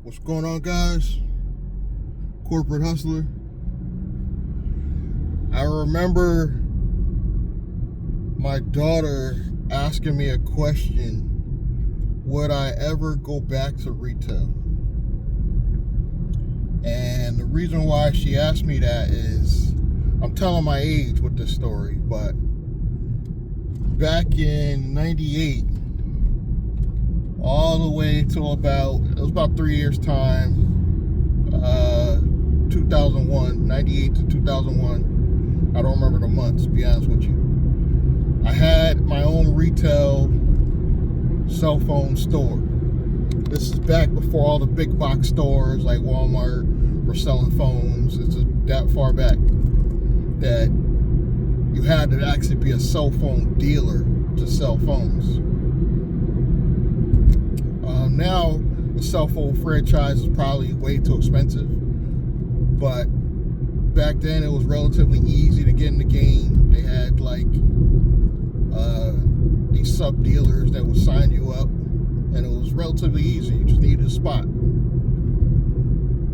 What's going on, guys? Corporate hustler. I remember my daughter asking me a question: would I ever go back to retail? And the reason why she asked me that is, I'm telling my age with this story, but back in 98, all the way till it was about 3 years time, 2001, 98 to 2001, I don't remember the months, to be honest with you. I had my own retail cell phone store. This is back before all the big box stores like Walmart were selling phones. It's that far back that you had to actually be a cell phone dealer to sell phones. Now the cell phone franchise is probably way too expensive, but back then it was relatively easy to get in the game. They had like these sub dealers that would sign you up, and it was relatively easy. You just needed a spot.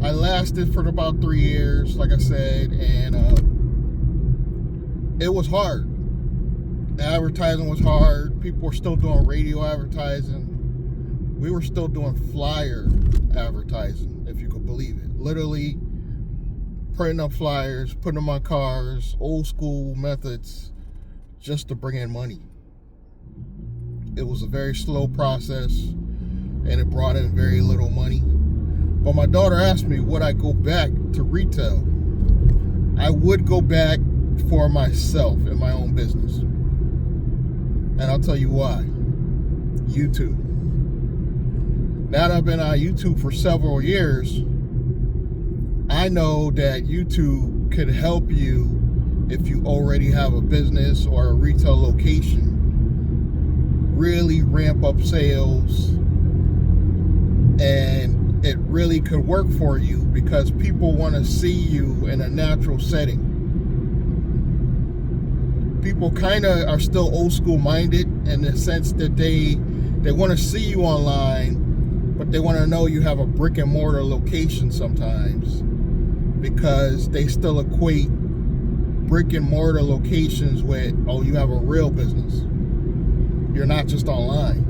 I lasted for about 3 years, like I said, and it was hard. The advertising was hard. People were still doing radio advertising. We were still doing flyer advertising, if you could believe it. Literally printing up flyers, putting them on cars, old school methods, just to bring in money. It was a very slow process, and it brought in very little money. But my daughter asked me, would I go back to retail? I would go back for myself in my own business. And I'll tell you why. YouTube. Now that I've been on YouTube for several years, I know that YouTube could help you if you already have a business or a retail location. Really ramp up sales, and it really could work for you because people want to see you in a natural setting. People kind of are still old school minded in the sense that they want to see you online, but they want to know you have a brick and mortar location sometimes, because they still equate brick and mortar locations with, oh, you have a real business. You're not just online.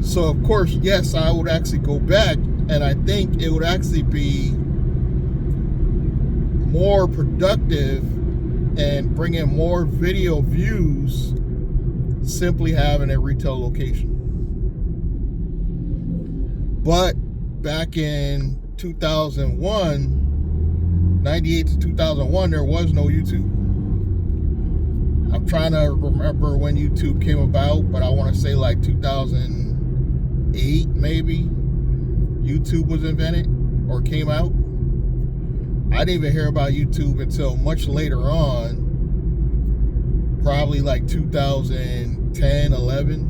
So of course, yes, I would actually go back, and I think it would actually be more productive and bring in more video views simply having a retail location. But back in 2001, 98 to 2001, there was no YouTube. I'm trying to remember when YouTube came about, but I want to say like 2008 maybe YouTube was invented or came out. I didn't even hear about YouTube until much later on, probably like 2010, 11.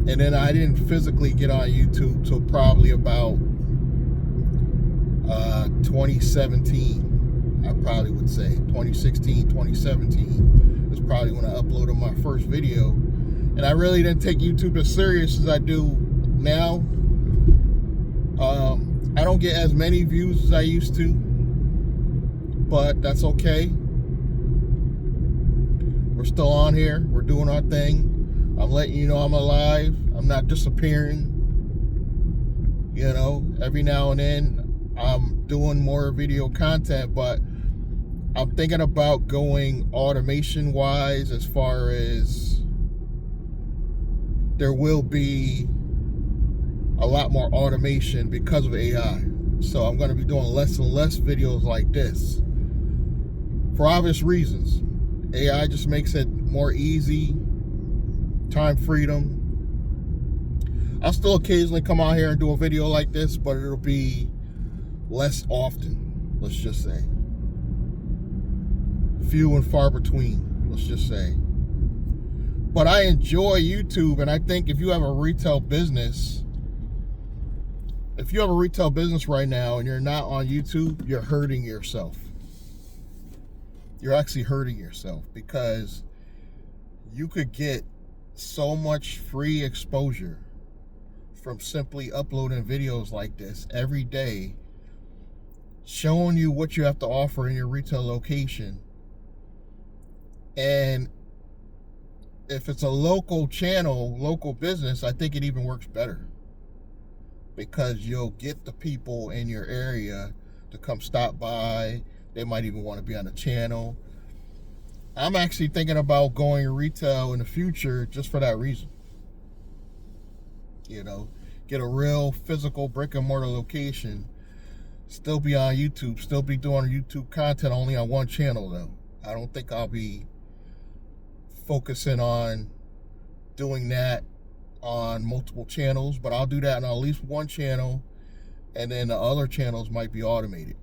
And then I didn't physically get on YouTube till probably about 2017, I probably would say. 2016, 2017 is probably when I uploaded my first video. And I really didn't take YouTube as serious as I do now. I don't get as many views as I used to, but that's okay. We're still on here. We're doing our thing. I'm letting you know I'm alive. I'm not disappearing. You know, every now and then I'm doing more video content, but I'm thinking about going automation wise, as far as there will be a lot more automation because of AI. So I'm going to be doing less and less videos like this for obvious reasons. AI just makes it more easy, time freedom. I'll still occasionally come out here and do a video like this, but it'll be less often, let's just say. Few and far between, let's just say. But I enjoy YouTube, and I think if you have a retail business, right now and you're not on YouTube, you're hurting yourself. You're actually hurting yourself, because you could get so much free exposure from simply uploading videos like this every day, showing you what you have to offer in your retail location. And if it's a local channel, local business, I think it even works better, because you'll get the people in your area to come stop by. They might even want to be on the channel. I'm actually thinking about going retail in the future just for that reason. You know, get a real physical brick and mortar location, still be on YouTube, still be doing YouTube content only on one channel though. I don't think I'll be focusing on doing that on multiple channels, but I'll do that on at least one channel, and then the other channels might be automated.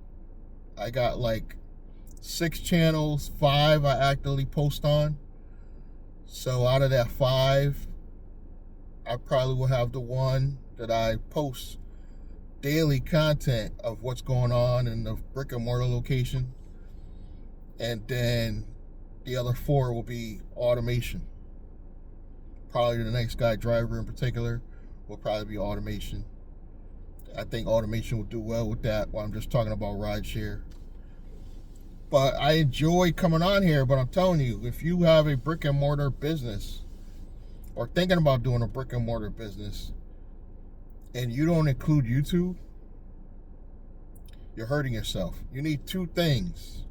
I got like 6 channels, 5 I actively post on. So out of that 5, I probably will have the one that I post daily content of what's going on in the brick and mortar location, and then the other 4 will be automation. Probably the next guy driver in particular will probably be automation. I think automation will do well with that while I'm just talking about rideshare. But I enjoy coming on here, but I'm telling you, if you have a brick and mortar business or thinking about doing a brick and mortar business and you don't include YouTube, you're hurting yourself. You need 2 things,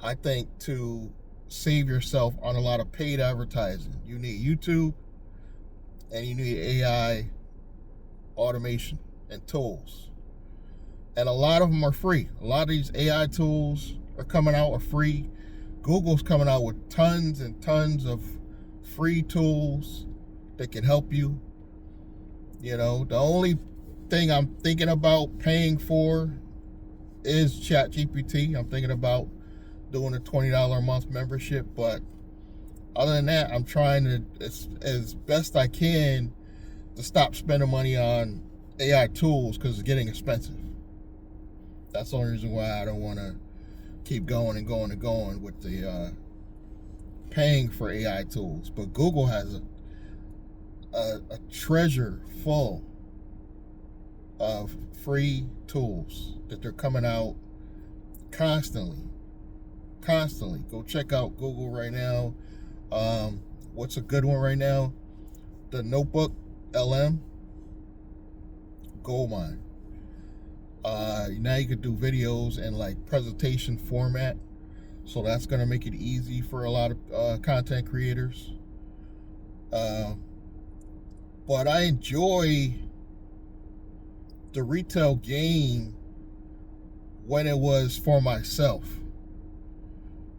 I think, to save yourself on a lot of paid advertising. You need YouTube and you need AI automation and tools. And a lot of them are free. A lot of these AI tools are coming out are free. Google's coming out with tons and tons of free tools that can help you. You know, the only thing I'm thinking about paying for is ChatGPT. I'm thinking about doing a $20 a month membership, but other than that, I'm trying to, as best I can, to stop spending money on AI tools because it's getting expensive. That's the only reason why I don't want to keep going and going and going with the paying for AI tools. But Google has a treasure full of free tools that they're coming out constantly. Go check out Google right now. What's a good one right now? The Notebook LM, goldmine. Now you could do videos in like presentation format, so that's going to make it easy for a lot of content creators. But I enjoy the retail game when it was for myself.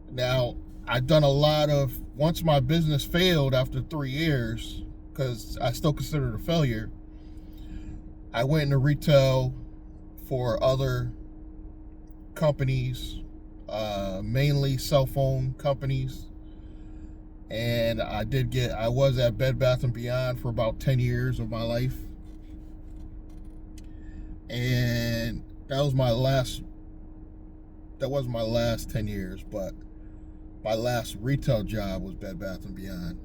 Now, I've done a lot of, once my business failed after 3 years, because I still consider it a failure, I went into retail for other companies, mainly cell phone companies. And I was at Bed Bath & Beyond for about 10 years of my life. And that was my last 10 years, but my last retail job was Bed Bath & Beyond.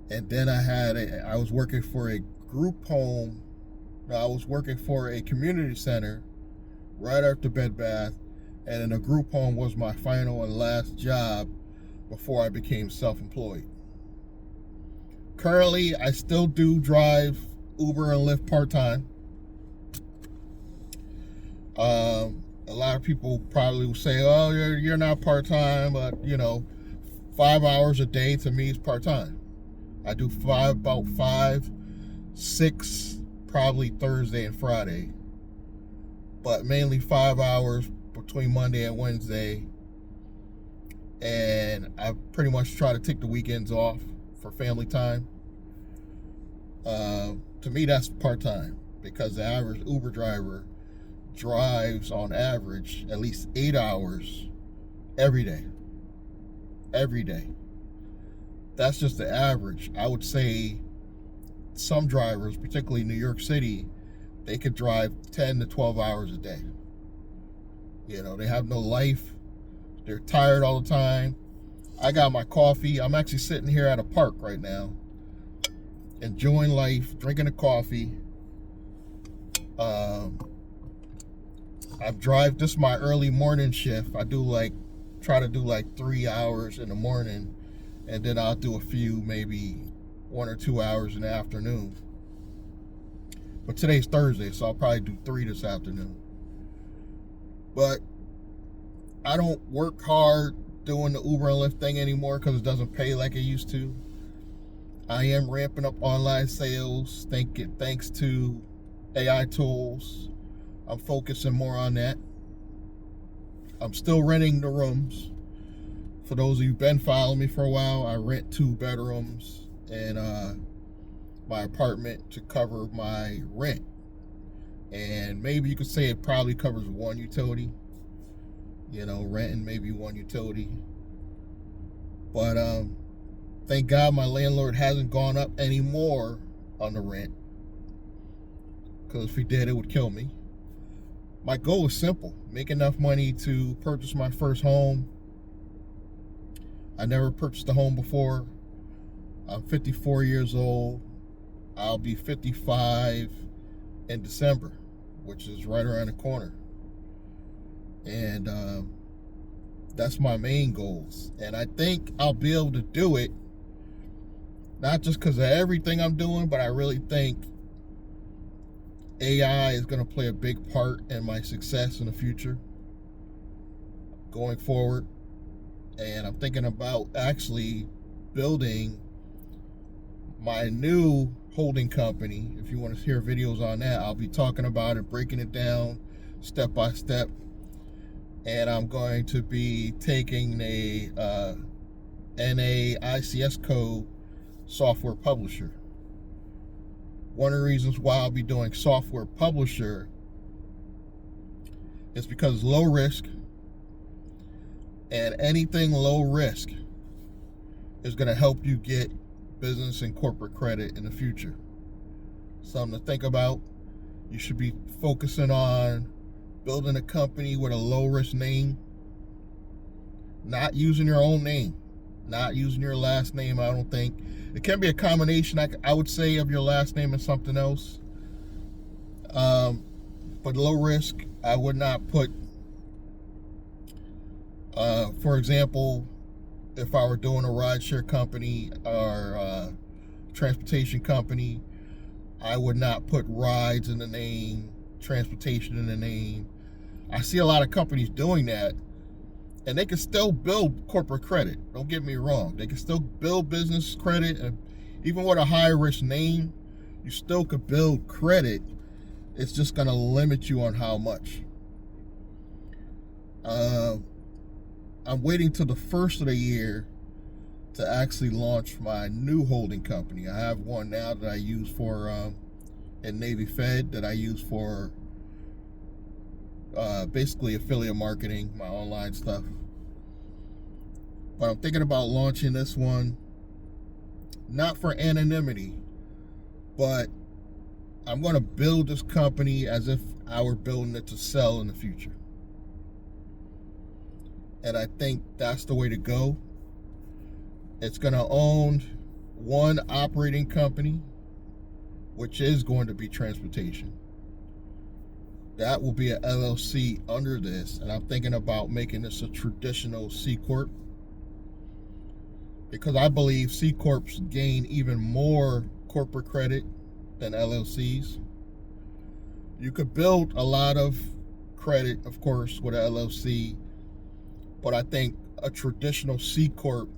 And then I was working for a group home. I was working for a community center right after Bed Bath, and then a group home was my final and last job before I became self-employed. Currently, I still do drive Uber and Lyft part-time. A lot of people probably will say, oh, you're not part-time, but 5 hours a day to me is part-time. I do about 5, 6, probably Thursday and Friday, but mainly 5 hours between Monday and Wednesday. And I pretty much try to take the weekends off for family time. To me, that's part-time, because the average Uber driver drives on average at least 8 hours every day. That's just the average. I would say some drivers, particularly in New York City, they could drive 10 to 12 hours a day. They have no life. They're tired all the time. I got my coffee. I'm actually sitting here at a park right now, enjoying life, drinking a coffee. I drive, this is my early morning shift. I try to do like 3 hours in the morning, and then I'll do a few, maybe 1 or 2 hours in the afternoon. But today's Thursday, so I'll probably do 3 this afternoon. But I don't work hard doing the Uber and Lyft thing anymore because it doesn't pay like it used to. I am ramping up online sales, thanks to AI tools. I'm focusing more on that. I'm still renting the rooms. For those of you who've been following me for a while, I rent 2 bedrooms in my apartment to cover my rent. And maybe you could say it probably covers 1 utility. Renting maybe 1 utility. But thank God my landlord hasn't gone up anymore on the rent. Because if he did, it would kill me. My goal is simple. Make enough money to purchase my first home. I never purchased a home before. I'm 54 years old. I'll be 55 in December, which is right around the corner. And that's my main goals. And I think I'll be able to do it, not just because of everything I'm doing, but I really think AI is going to play a big part in my success in the future going forward. And I'm thinking about actually building my new holding company. If you want to hear videos on that, I'll be talking about it, breaking it down step by step. And I'm going to be taking a NAICS code software publisher. One of the reasons why I'll be doing software publisher is because it's low risk, and anything low risk is going to help you get business and corporate credit in the future. Something to think about. You should be focusing on building a company with a low risk name, not using your own name, not using your last name. I don't think it can be a combination, I would say, of your last name and something else. But low risk, I would not put, for example, if I were doing a rideshare company or transportation company, I would not put rides in the name, transportation in the name. I see a lot of companies doing that, and they can still build corporate credit. Don't get me wrong. They can still build business credit, and even with a high risk name, you still could build credit. It's just going to limit you on how much. I'm waiting till the first of the year to actually launch my new holding company. I have one now that I use for in Navy Fed, that I use for basically affiliate marketing, my online stuff. But I'm thinking about launching this one, not for anonymity, but I'm going to build this company as if I were building it to sell in the future. And I think that's the way to go. It's going to own one operating company, which is going to be transportation. That will be an LLC under this, and I'm thinking about making this a traditional C Corp, because I believe C Corps gain even more corporate credit than LLCs. You could build a lot of credit, of course, with an LLC, but I think a traditional C Corp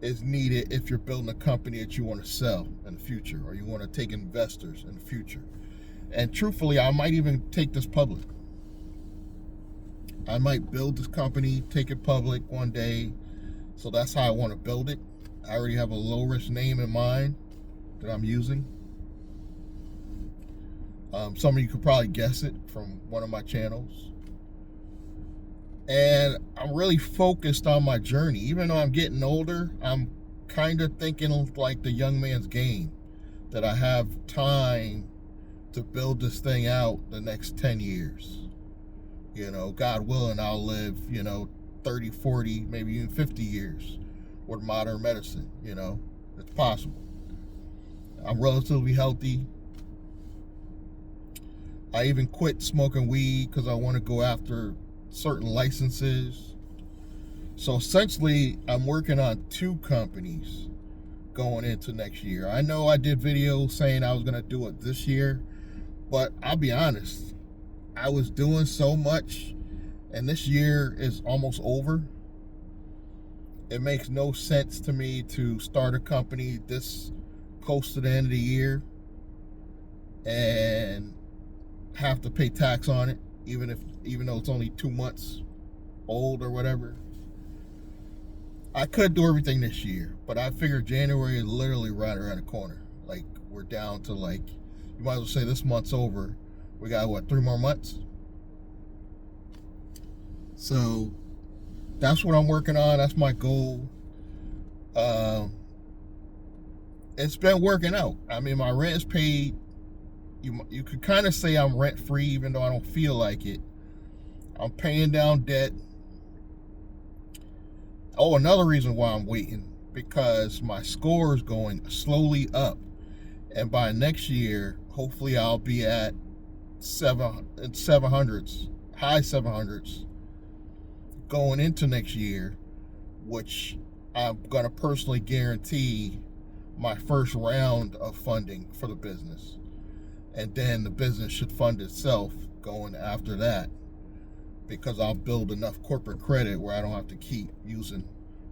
is needed if you're building a company that you want to sell in the future, or you want to take investors in the future. And truthfully, I might even take this public. I might build this company, take it public one day. So that's how I want to build it. I already have a low risk name in mind that I'm using. Some of you could probably guess it from one of my channels. And I'm really focused on my journey. Even though I'm getting older, I'm kind of thinking of like the young man's game, that I have time to build this thing out the next 10 years. God willing, I'll live, 30, 40, maybe even 50 years with modern medicine. It's possible. I'm relatively healthy. I even quit smoking weed because I want to go after certain licenses. So essentially, I'm working on 2 companies going into next year. I know I did videos saying I was going to do it this year, but I'll be honest, I was doing so much, and this year is almost over. It makes no sense to me to start a company this close to the end of the year and have to pay tax on it, even though it's only 2 months old or whatever. I could do everything this year, but I figured January is literally right around the corner. Like, we're down to, like, you might as well say this month's over. We got, what, 3 more months? So that's what I'm working on. That's my goal. It's been working out. I mean, my rent is paid. You could kind of say I'm rent free, even though I don't feel like it. I'm paying down debt. Oh, another reason why I'm waiting, because my score is going slowly up, and by next year, hopefully, I'll be at 700s, high 700s, going into next year, which I'm gonna personally guarantee my first round of funding for the business. And then the business should fund itself going after that, because I'll build enough corporate credit where I don't have to keep using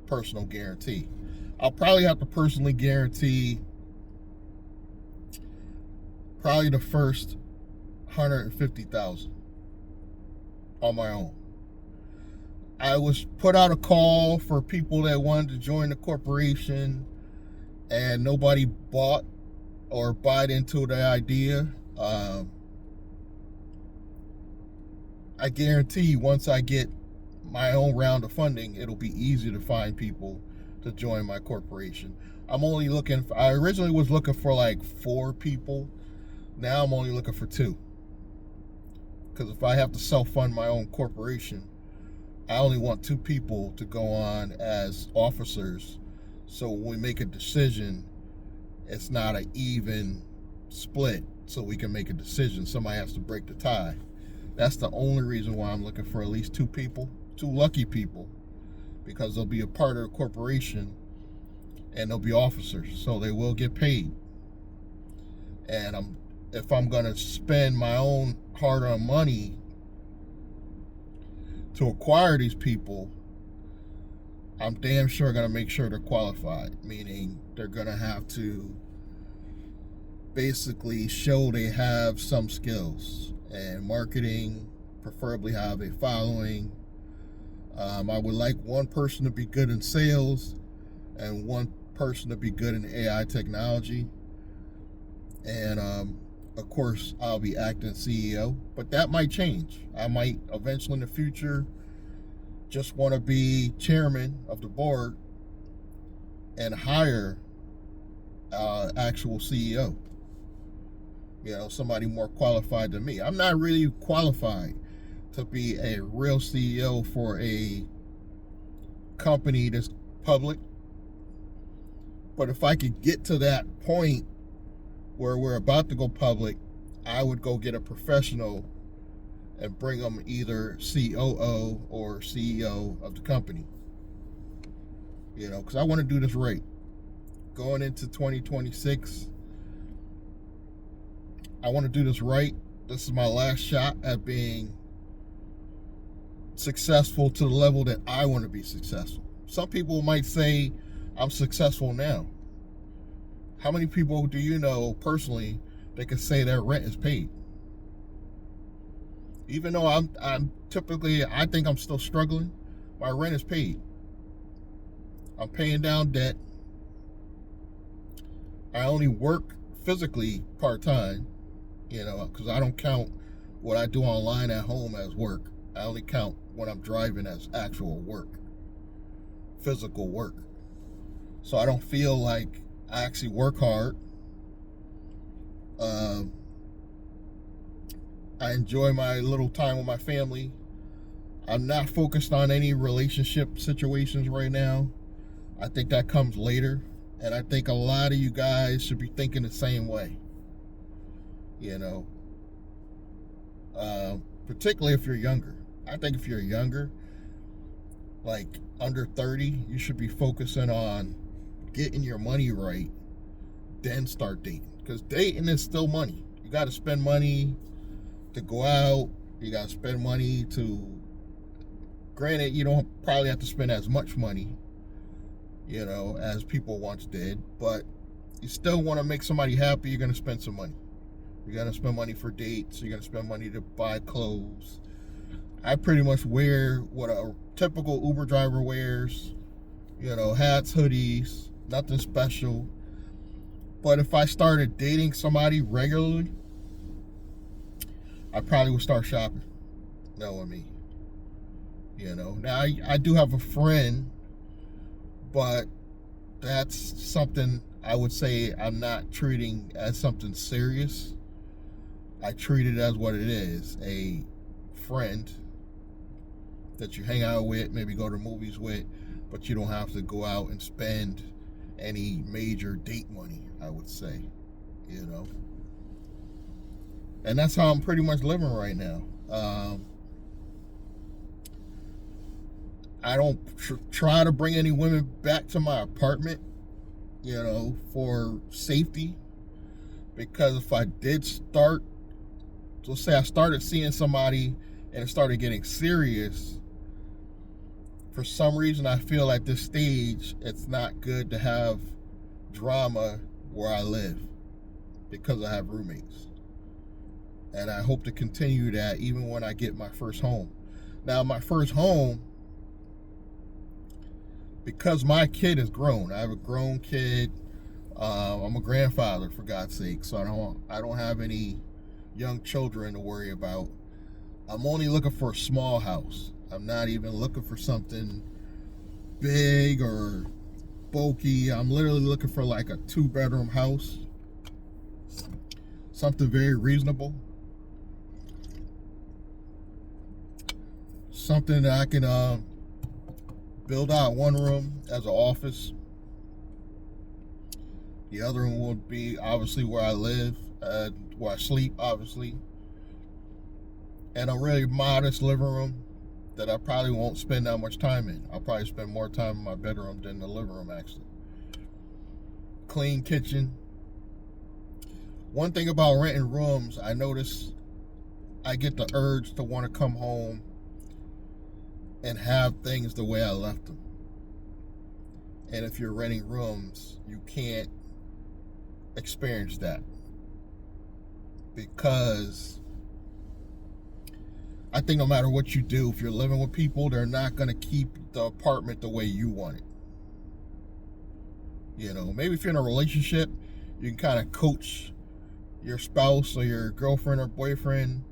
personal guarantee. I'll probably have to personally guarantee probably the first 150,000 on my own. I was put out a call for people that wanted to join the corporation, and nobody bought or bought into the idea. I guarantee once I get my own round of funding, it'll be easy to find people to join my corporation. I originally was looking for like 4 people. Now I'm only looking for 2. Because if I have to self-fund my own corporation, I only want 2 people to go on as officers. So when we make a decision, it's not an even split, so we can make a decision. Somebody has to break the tie. That's the only reason why I'm looking for at least 2 people, 2 lucky people, because they'll be a part of the corporation and they'll be officers, so they will get paid. And if I'm going to spend my own hard-earned money to acquire these people, I'm damn sure going to make sure they're qualified, meaning they're going to have to basically show they have some skills, and marketing, preferably have a following. I would like one person to be good in sales and one person to be good in AI technology. And of course, I'll be acting CEO, but that might change. I might eventually in the future just want to be chairman of the board and hire actual CEO. You know, somebody more qualified than me. I'm not really qualified to be a real CEO for a company that's public. But if I could get to that point where we're about to go public, I would go get a professional and bring them either COO or CEO of the company. You know, because I want to do this right. Going into 2026, I want to do this right. This is my last shot at being successful to the level that I want to be successful. Some people might say I'm successful now. How many people do you know personally that can say their rent is paid? Even though I'm typically, I think I'm still struggling, my rent is paid. I'm paying down debt. I only work physically part-time, you know, because I don't count what I do online at home as work. I only count when I'm driving as actual work, physical work. So I don't feel like I actually work hard. I enjoy my little time with my family. I'm not focused on any relationship situations right now. I think that comes later And I think a lot of you guys should be thinking the same way. You know, particularly if you're younger. I think if you're younger, like under 30, you should be focusing on getting your money right, then start dating. Because dating is still money. You got to spend money to go out. You got to spend money to, granted, you don't probably have to spend as much money, you know, as people once did, but you still want to make somebody happy. You're going to spend some money. You're going to spend money for dates. You're going to spend money to buy clothes. I pretty much wear what a typical Uber driver wears, you know, hats, hoodies, nothing special. But if I started dating somebody regularly, I probably would start shopping. Knowing me. You know, now I do have a friend, but that's something I would say I'm not treating as something serious. I treat it as what it is, a friend that you hang out with, maybe go to movies with, but you don't have to go out and spend any major date money, I would say, you know. And that's how I'm pretty much living right now. I don't try to bring any women back to my apartment, you know, for safety. Because if I did start, so say I started seeing somebody and it started getting serious, for some reason I feel at this stage it's not good to have drama where I live because I have roommates. And I hope to continue that even when I get my first home. Now, my first home, because my kid is grown, I have a grown kid. I'm a grandfather, for God's sake, so I don't have any young children to worry about. I'm only looking for a small house. I'm not even looking for something big or bulky. I'm literally looking for like a 2-bedroom house, something very reasonable, something that I can build out one room as an office. The other one would be obviously where I live, where I sleep, obviously. And a really modest living room that I probably won't spend that much time in. I'll probably spend more time in my bedroom than the living room, actually. Clean kitchen. One thing about renting rooms, I notice I get the urge to want to come home and have things the way I left them. And if you're renting rooms, you can't experience that, because I think no matter what you do, if you're living with people, they're not going to keep the apartment the way you want it. You know, maybe if you're in a relationship, you can kind of coach your spouse or your girlfriend or boyfriend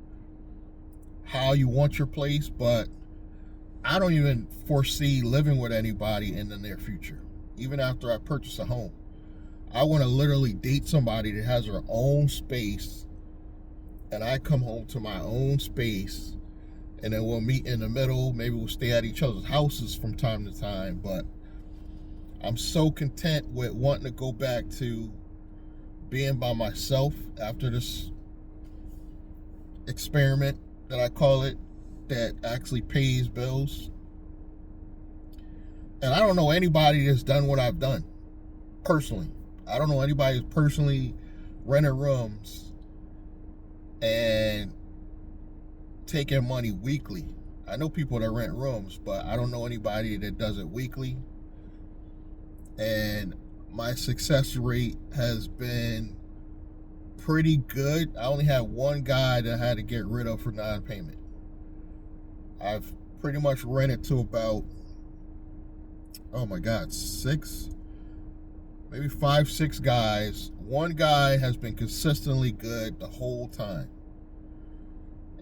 how you want your place, but I don't even foresee living with anybody in the near future, even after I purchase a home. I want to literally date somebody that has their own space, and I come home to my own space, and then we'll meet in the middle. Maybe we'll stay at each other's houses from time to time, but I'm so content with wanting to go back to being by myself after this experiment that I call it, that actually pays bills. And I don't know anybody that's done what I've done personally. I don't know anybody who's personally rented rooms and taking money weekly. I know people that rent rooms, but I don't know anybody that does it weekly. And my success rate has been pretty good. I only had one guy that I had to get rid of for non-payment. I've pretty much rented to about, oh my God, 6, maybe 5, 6 guys. One guy has been consistently good the whole time.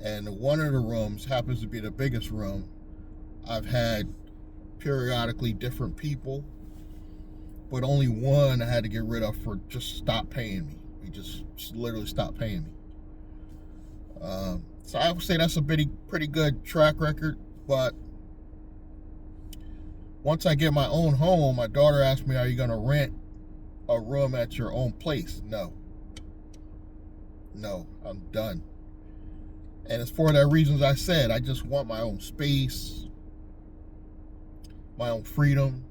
And one of the rooms happens to be the biggest room. I've had periodically different people, but only one I had to get rid of for just stop paying me. He just literally stopped paying me. So I would say that's a pretty good track record. But once I get my own home, my daughter asked me, are you going to rent a room at your own place. No, I'm done. And it's for the reasons I said. I just want my own space, my own freedom.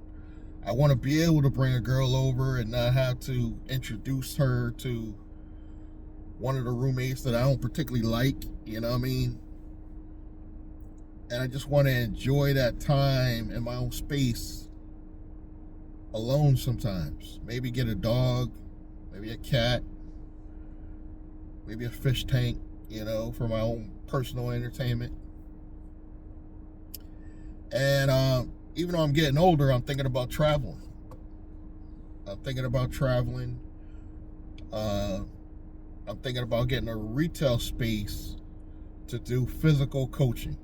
I want to be able to bring a girl over and not have to introduce her to one of the roommates that I don't particularly like, you know what I mean? And I just want to enjoy that time in my own space alone sometimes. Maybe get a dog, maybe a cat, maybe a fish tank, you know, for my own personal entertainment. And even though I'm getting older, I'm thinking about traveling. I'm thinking about getting a retail space to do physical coaching,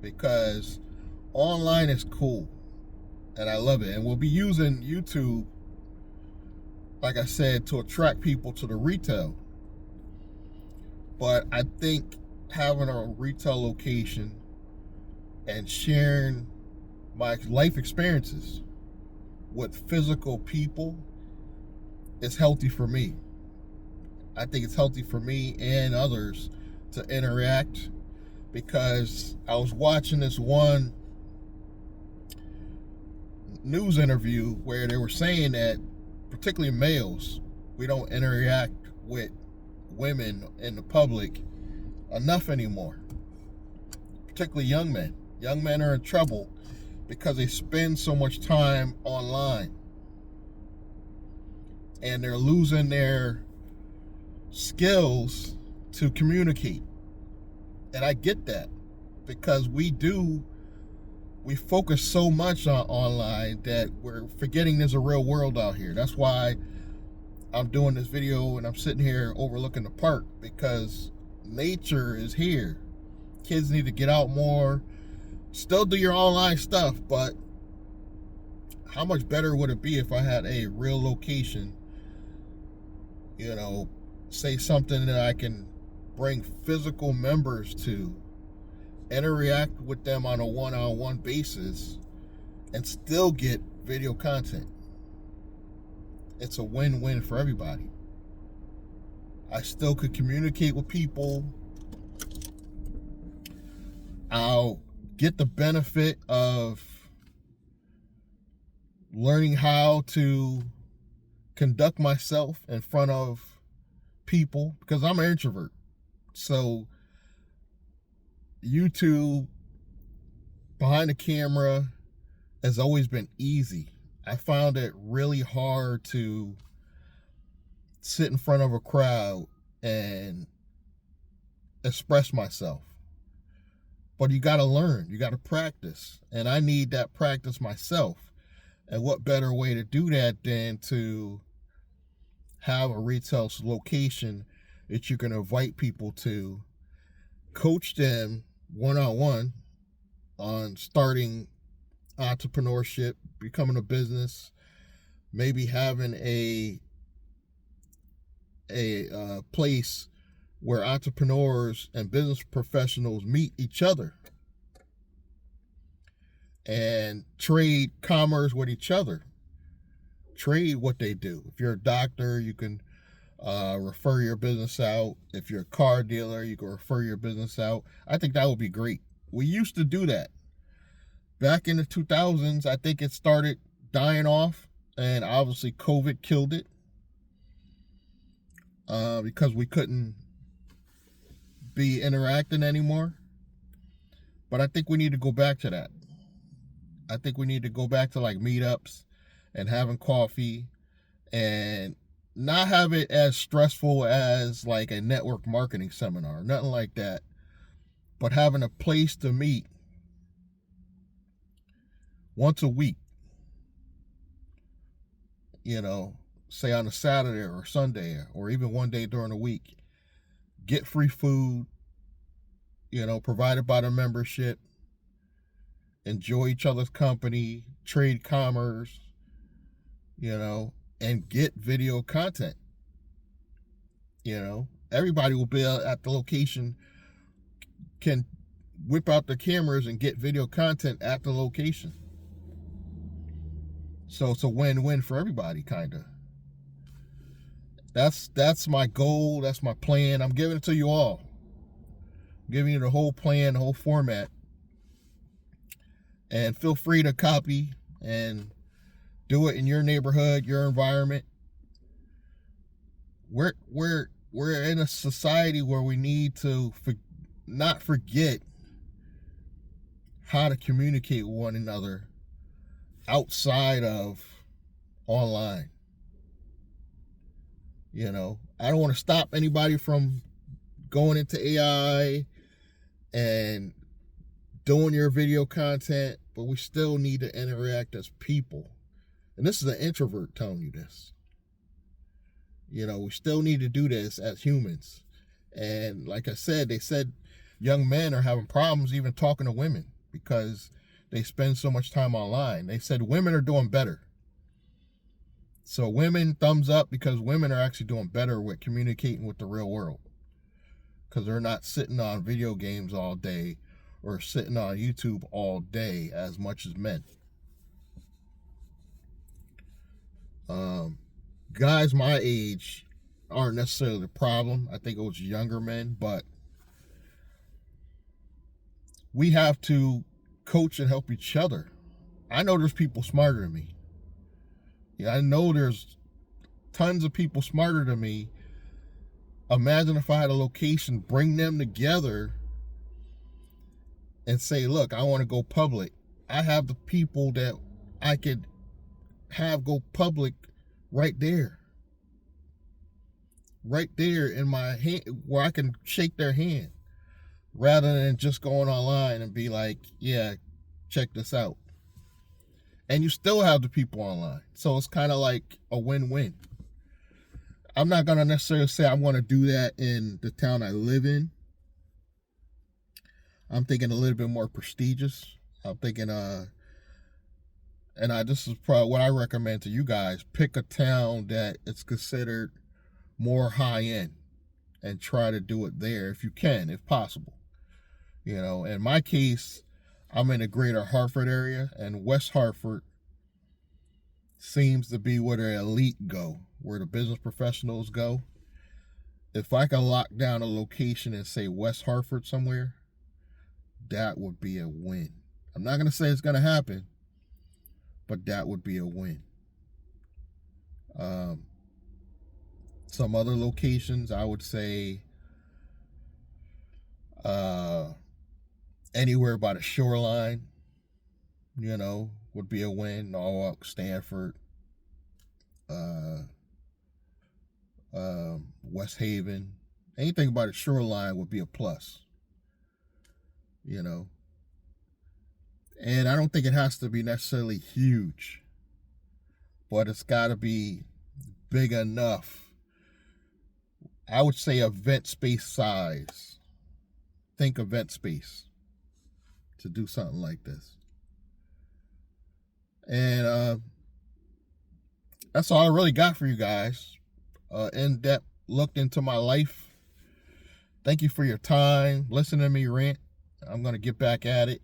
because online is cool and I love it. And we'll be using YouTube, like I said, to attract people to the retail. But I think having a retail location and sharing my life experiences with physical people is healthy for me. I think it's healthy for me and others to interact, because I was watching this one news interview where they were saying that particularly males, we don't interact with women in the public enough anymore, particularly young men. Young men are in trouble because they spend so much time online and they're losing their skills to communicate. And I get that, because we focus so much on online that we're forgetting there's a real world out here. That's why I'm doing this video and I'm sitting here overlooking the park, because nature is here. Kids need to get out more, still do your online stuff, but how much better would it be if I had a real location, you know, say something that I can bring physical members to, interact with them on a one-on-one basis, and still get video content. It's a win-win for everybody. I still could communicate with people. I'll get the benefit of learning how to conduct myself in front of people, because I'm an introvert. So YouTube behind the camera has always been easy. I found it really hard to sit in front of a crowd and express myself. But you got to learn, you got to practice, and I need that practice myself. And what better way to do that than to have a retail location that you can invite people to, coach them one-on-one on starting entrepreneurship, becoming a business, maybe having a place where entrepreneurs and business professionals meet each other and trade commerce with each other, trade what they do. If you're a doctor, you can refer your business out. If you're a car dealer, you can refer your business out. I think that would be great. We used to do that back in the 2000s. I think it started dying off, and obviously COVID killed it, because we couldn't be interacting anymore. But I think we need to go back to that. I think we need to go back to like meetups and having coffee, and not have it as stressful as like a network marketing seminar, nothing like that, but having a place to meet once a week, you know, say on a Saturday or Sunday, or even one day during the week, get free food, you know, provided by the membership, enjoy each other's company, trade commerce, you know, and get video content. You know, everybody will be at the location, can whip out the cameras and get video content at the location. So it's a win-win for everybody, kind of. That's my goal. That's my plan. I'm giving it to you all. I'm giving you the whole plan, the whole format. And feel free to copy and do it in your neighborhood, your environment. We're in a society where we need to not forget how to communicate with one another outside of online. You know, I don't want to stop anybody from going into AI and doing your video content, but we still need to interact as people. And this is an introvert telling you this. You know, we still need to do this as humans. And like I said, they said young men are having problems even talking to women because they spend so much time online. They said women are doing better. So women, thumbs up, because women are actually doing better with communicating with the real world. Because they're not sitting on video games all day or sitting on YouTube all day as much as men. Guys my age aren't necessarily the problem. I think it was younger men, but we have to coach and help each other. I know there's people smarter than me. Yeah, I know there's tons of people smarter than me. Imagine if I had a location, bring them together and say, look, I want to go public. I have the people that I could have go public right there in my hand, where I can shake their hand rather than just going online and be like, yeah, check this out. And you still have the people online. So it's kind of like a win-win. I'm not going to necessarily say I want to do that in the town I live in. I'm thinking a little bit more prestigious. I'm thinking, this is probably what I recommend to you guys. Pick a town that it's considered more high end and try to do it there if you can, if possible. You know, in my case, I'm in the greater Hartford area, and West Hartford seems to be where the elite go, where the business professionals go. If I can lock down a location and say West Hartford somewhere, that would be a win. I'm not going to say it's going to happen, but that would be a win. Some other locations, I would say anywhere by the shoreline, you know, would be a win. Norwalk, Stanford, West Haven. Anything by the shoreline would be a plus, you know. And I don't think it has to be necessarily huge, but it's got to be big enough. I would say event space size. Think event space to do something like this. And that's all I really got for you guys. In-depth look into my life. Thank you for your time. Listen to me rant. I'm going to get back at it.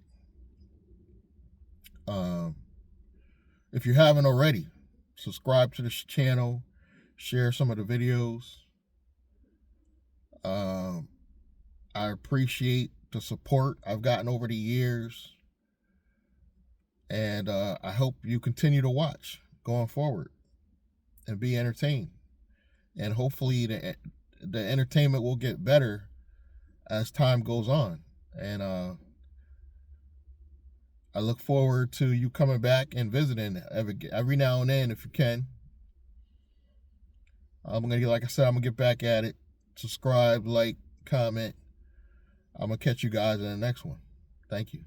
If you haven't already, subscribe to this channel. Share some of the videos. I appreciate the support I've gotten over the years. And I hope you continue to watch going forward and be entertained. And hopefully the entertainment will get better as time goes on. And I look forward to you coming back and visiting every now and then if you can. Like I said, I'm gonna get back at it. Subscribe, like, comment. I'm gonna catch you guys in the next one. Thank you.